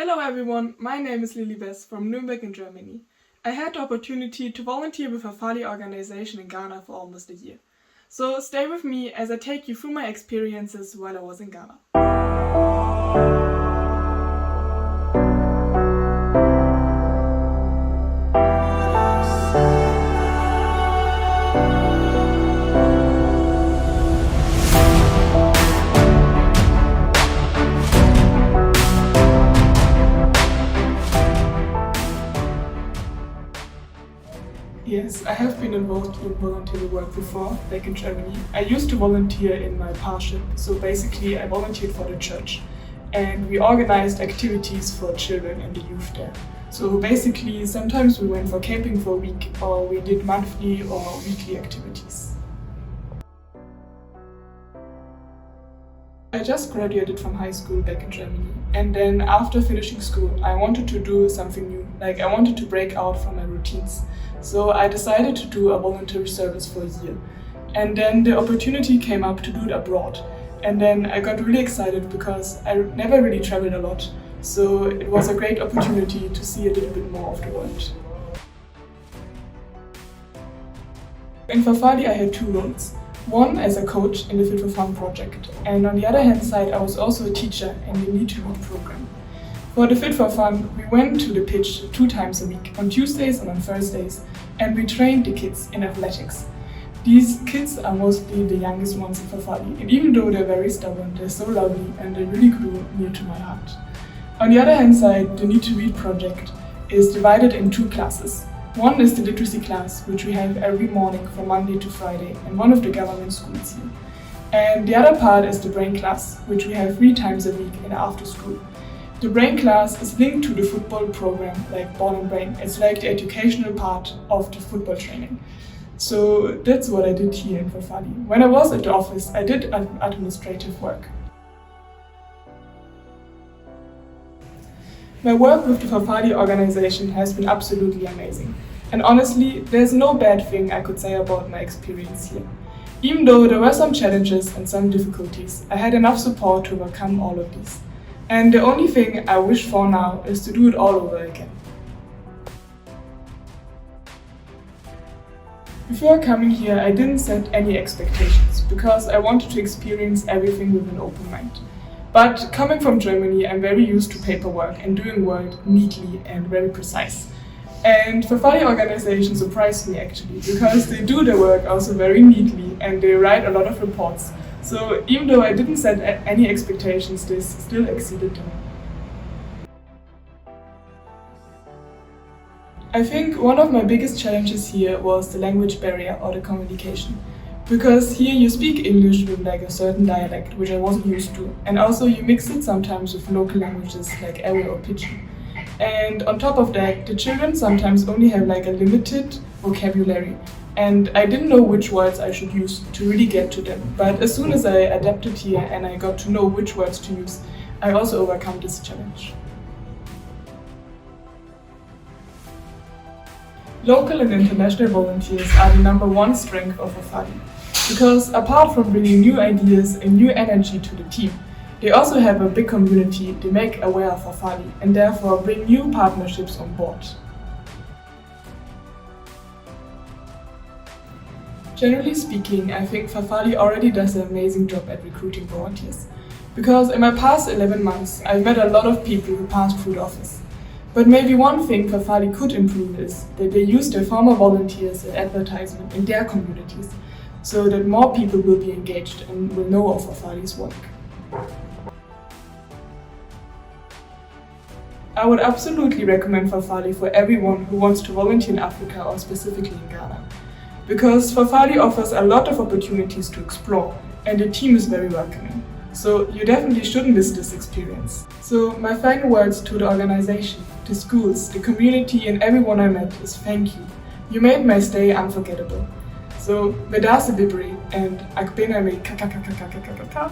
Hello everyone, my name is Lilly-Fafali from Nuremberg in Germany. I had the opportunity to volunteer with Fafali Organization in Ghana for almost a year. So stay with me as I take you through my experiences while I was in Ghana. Yes, I have been involved in voluntary work before, back in Germany. I used to volunteer in my parship, so basically I volunteered for the church. And we organized activities for children and the youth there. So basically, sometimes we went for camping for a week, or we did monthly or weekly activities. I just graduated from high school back in Germany, and then after finishing school I wanted to do something new, like I wanted to break out from my routines. So I decided to do a voluntary service for a year. And then the opportunity came up to do it abroad. And then I got really excited because I never really traveled a lot, so it was a great opportunity to see a little bit more of the world. In Fafali I had two roles. One as a coach in the Fit for Fun project, and on the other hand side I was also a teacher in the Need to Lead program. For the Fit for Fun, we went to the pitch 2 times a week, on Tuesdays and on Thursdays, and we trained the kids in athletics. These kids are mostly the youngest ones in Fafali, and even though they're very stubborn, they're so lovely and they really grew near to my heart. On the other hand side, the Need to Read project is divided in 2 classes. One is the literacy class, which we have every morning from Monday to Friday in one of the government schools here. And the other part is the brain class, which we have 3 times a week in the after school. The brain class is linked to the football program, like Ball and Brain. It's like the educational part of the football training. So that's what I did here in Fafali. When I was at the office, I did administrative work. My work with the Fafali Organization has been absolutely amazing. And honestly, there's no bad thing I could say about my experience here. Even though there were some challenges and some difficulties, I had enough support to overcome all of these. And the only thing I wish for now is to do it all over again. Before coming here, I didn't set any expectations because I wanted to experience everything with an open mind. But coming from Germany, I'm very used to paperwork and doing work neatly and very precise. And Fafali Organization surprised me actually, because they do their work also very neatly and they write a lot of reports. So even though I didn't set any expectations, this still exceeded them. I think one of my biggest challenges here was the language barrier or the communication. Because here you speak English with like a certain dialect, which I wasn't used to. And also you mix it sometimes with local languages like Ewe or Pidgin. And on top of that, the children sometimes only have like a limited vocabulary. And I didn't know which words I should use to really get to them. But as soon as I adapted here and I got to know which words to use, I also overcome this challenge. Local and international volunteers are the #1 strength of Fafali. Because apart from bringing new ideas and new energy to the team, they also have a big community they make aware of Fafali and therefore bring new partnerships on board. Generally speaking, I think Fafali already does an amazing job at recruiting volunteers. Because in my past 11 months, I've met a lot of people who passed through the office. But maybe one thing Fafali could improve is that they use their former volunteers as advertisement in their communities, so that more people will be engaged and will know of Fafali's work. I would absolutely recommend Fafali for everyone who wants to volunteer in Africa or specifically in Ghana. Because Fafali offers a lot of opportunities to explore and the team is very welcoming. So you definitely shouldn't miss this experience. So my final words to the organization, the schools, the community and everyone I met is thank you. You made my stay unforgettable. So, Vedase Bibri and Akbena me kakakakakakakaka.